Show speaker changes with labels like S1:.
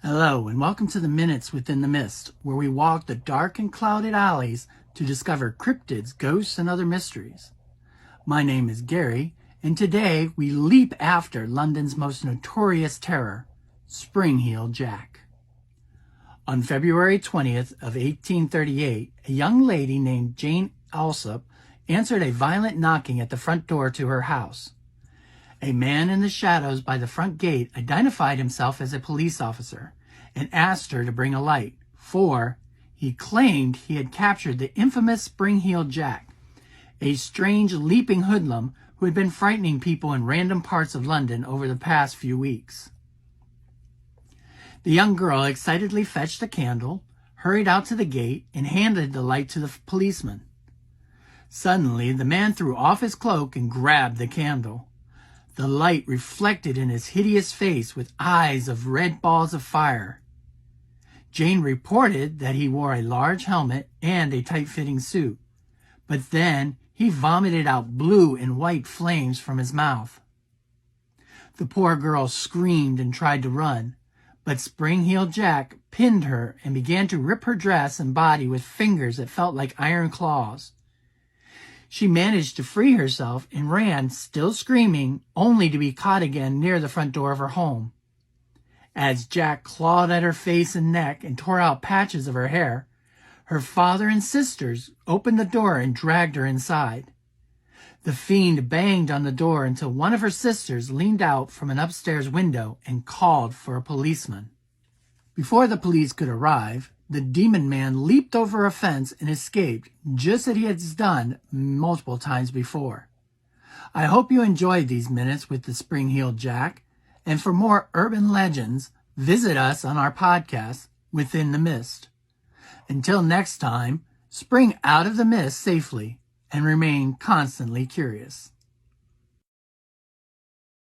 S1: Hello, and welcome to the Minutes Within the Mist, where we walk the dark and clouded alleys to discover cryptids, ghosts, and other mysteries. My name is Gary, and today we leap after London's most notorious terror, Springheeled Jack. On February 20th of 1838, a young lady named Jane Alsop answered a violent knocking at the front door to her house. A man in the shadows by the front gate identified himself as a police officer and asked her to bring a light, for he claimed he had captured the infamous Springheeled Jack, a strange leaping hoodlum who had been frightening people in random parts of London over the past few weeks. The young girl excitedly fetched a candle, hurried out to the gate, and handed the light to the policeman. Suddenly, the man threw off his cloak and grabbed the candle. The light reflected in his hideous face with eyes of red balls of fire. Jane reported that he wore a large helmet and a tight-fitting suit, but then he vomited out blue and white flames from his mouth. The poor girl screamed and tried to run, but Springheeled Jack pinned her and began to rip her dress and body with fingers that felt like iron claws. She managed to free herself and ran, still screaming, only to be caught again near the front door of her home. As Jack clawed at her face and neck and tore out patches of her hair, her father and sisters opened the door and dragged her inside. The fiend banged on the door until one of her sisters leaned out from an upstairs window and called for a policeman. Before the police could arrive, the demon man leaped over a fence and escaped, just as he had done multiple times before. I hope you enjoyed these minutes with the Springheeled Jack, and for more urban legends, visit us on our podcast, Within the Mist. Until next time, spring out of the mist safely and remain constantly curious.